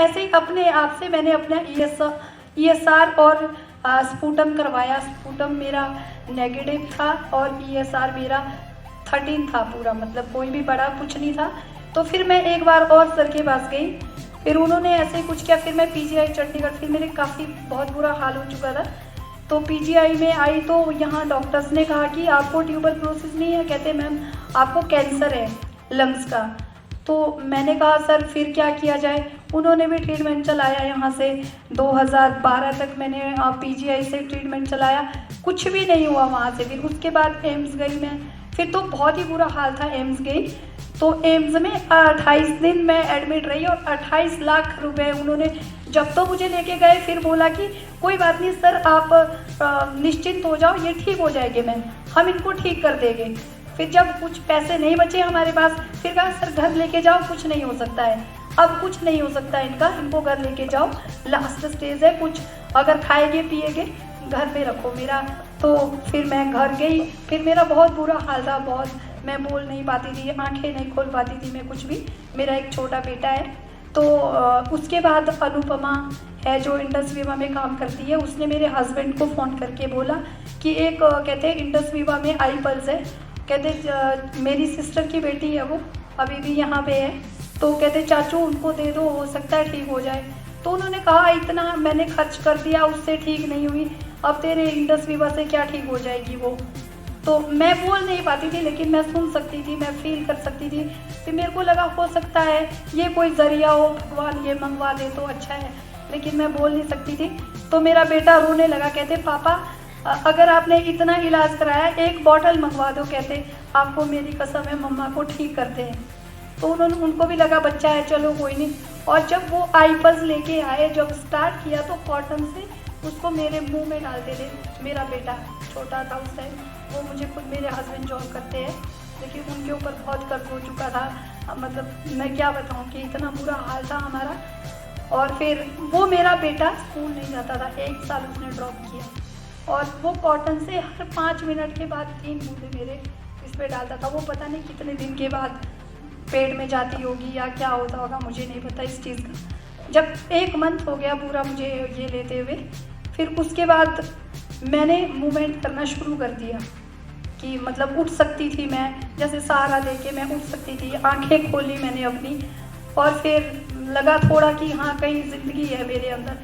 ऐसे ही अपने आप से मैंने अपना ESR और स्पूटम करवाया। स्पूटम मेरा नेगेटिव था और ESR मेरा 13 था पूरा, मतलब कोई भी बड़ा कुछ नहीं था। तो फिर मैं एक बार और सर के पास गई, फिर उन्होंने ऐसे ही कुछ किया। फिर मैं PGI चंडीगढ़, फिर मेरे काफ़ी बहुत बुरा हाल हो चुका था। तो PGI में आई तो यहाँ डॉक्टर्स ने कहा कि आपको ट्यूबरक्लोसिस नहीं है, कहते मैम आपको कैंसर है लंग्स का। तो मैंने कहा सर फिर क्या किया जाए। उन्होंने भी ट्रीटमेंट चलाया, यहाँ से 2012 तक मैंने PGI से ट्रीटमेंट चलाया, कुछ भी नहीं हुआ वहाँ से। फिर उसके बाद एम्स गई मैं, फिर तो बहुत ही बुरा हाल था। एम्स गई तो एम्स में 28 दिन मैं एडमिट रही और 28 लाख रुपए उन्होंने, जब तो मुझे लेके गए फिर बोला कि कोई बात नहीं सर आप निश्चिंत हो जाओ, ये ठीक हो जाएंगे मैम, हम इनको ठीक कर देंगे। फिर जब कुछ पैसे नहीं बचे हमारे पास, फिर कहा सर घर लेके जाओ, कुछ नहीं हो सकता है, अब कुछ नहीं हो सकता है इनका, इनको घर लेके जाओ, लास्ट स्टेज है, कुछ अगर खाएंगे पिएंगे घर पे रखो मेरा। तो फिर मैं घर गई, फिर मेरा बहुत बुरा हाल था, बहुत, मैं बोल नहीं पाती थी, आंखें नहीं खोल पाती थी मैं कुछ भी। मेरा एक छोटा बेटा है। तो उसके बाद अनुपमा है जो इंडस विवा में काम करती है, उसने मेरे हस्बैंड को फ़ोन करके बोला कि एक कहते हैं इंडस विवा में आई पल्स है, कहते मेरी सिस्टर की बेटी है, वो अभी भी यहाँ पे है, तो कहते चाचू उनको दे दो, हो सकता है ठीक हो जाए। तो उन्होंने कहा इतना मैंने खर्च कर दिया, उससे ठीक नहीं हुई, अब तेरे इंडस विवा से क्या ठीक हो जाएगी वो। तो मैं बोल नहीं पाती थी, लेकिन मैं सुन सकती थी, मैं फील कर सकती थी। फिर मेरे को लगा हो सकता है ये कोई ज़रिया हो, भगवान ये मंगवा दे तो अच्छा है, लेकिन मैं बोल नहीं सकती थी। तो मेरा बेटा रोने लगा, कहते पापा अगर आपने इतना इलाज कराया एक बॉटल मंगवा दो, कहते आपको मेरी कसम है मम्मा को ठीक करते हैं। तो उनको भी लगा बच्चा है चलो कोई नहीं। और जब वो आईपल्स लेके आए, जब स्टार्ट किया तो कॉटन से उसको मेरे मुंह में डालते थे। मेरा बेटा छोटा था उस टाइम, वो मुझे खुद, मेरे हस्बैंड जॉब करते हैं, लेकिन उनके ऊपर बहुत कर्ज हो चुका था, मतलब मैं क्या बताऊँ कि इतना बुरा हाल था हमारा। और फिर वो मेरा बेटा स्कूल नहीं जाता था, 1 साल उसने ड्रॉप किया, और वो कॉटन से हर 5 मिनट के बाद 3 बूंदे मेरे इस पर डालता था। वो पता नहीं कितने दिन के बाद पेट में जाती होगी या क्या होता होगा, मुझे नहीं पता इस चीज़ का। जब 1 मंथ हो गया पूरा मुझे ये लेते हुए, फिर उसके बाद मैंने मूवमेंट करना शुरू कर दिया कि मतलब उठ सकती थी मैं, जैसे सहारा लेके मैं उठ सकती थी, आंखें खोली मैंने अपनी, और फिर लगा थोड़ा कि हाँ कहीं ज़िंदगी है मेरे अंदर।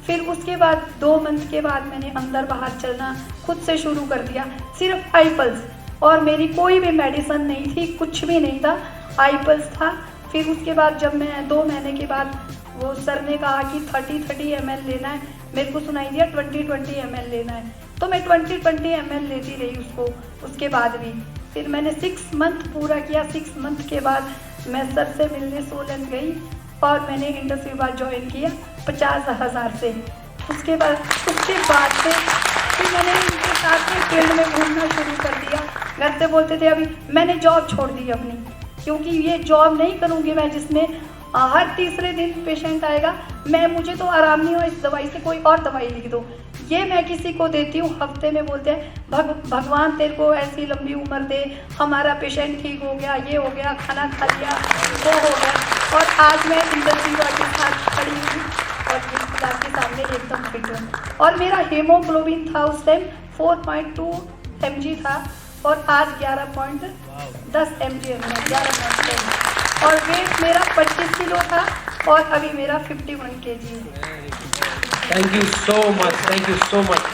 फिर उसके बाद 2 मंथ के बाद मैंने अंदर बाहर चलना खुद से शुरू कर दिया, सिर्फ आईपल्स, और मेरी कोई भी मेडिसिन नहीं थी, कुछ भी नहीं था, आईपल्स था। फिर उसके बाद जब मैं 2 महीने के बाद, वो सर ने कहा कि 30-30 ml लेना है, मेरे को सुनाई दिया 20-20 ml लेना है, तो मैं 20-20 ml लेती रही उसको। उसके बाद भी फिर मैंने 6 मंथ पूरा किया। 6 मंथ के बाद मैं सर से मिलने सोलन गई और मैंने इंडस विवा ज्वाइन किया 50,000 से। उसके बाद से फिर मैंने इनके साथ में फील्ड में घूमना शुरू कर दिया। घर से बोलते थे, अभी मैंने जॉब छोड़ दी अपनी, क्योंकि ये जॉब नहीं करूँगी मैं जिसमें हर तीसरे दिन पेशेंट आएगा, मुझे तो आराम नहीं हो, इस दवाई से कोई और दवाई लिख दो। ये मैं किसी को देती हूँ, हफ्ते में बोलते हैं भगवान तेरे को ऐसी लंबी उम्र दे, हमारा पेशेंट ठीक हो गया, ये हो गया, खाना खा लिया, वो हो गया, और आज मैं इंडस विवा के साथ खड़ी हूँ और इस क्लास के सामने एकदम फिट हूँ। और मेरा हीमोग्लोबिन था उस टाइम 4.2 mg था, और आज 11.10 mg है, 11.10, और वेट मेरा 25 किलो था, और अभी मेरा 51 kg है। Thank you so much. Thank you so much.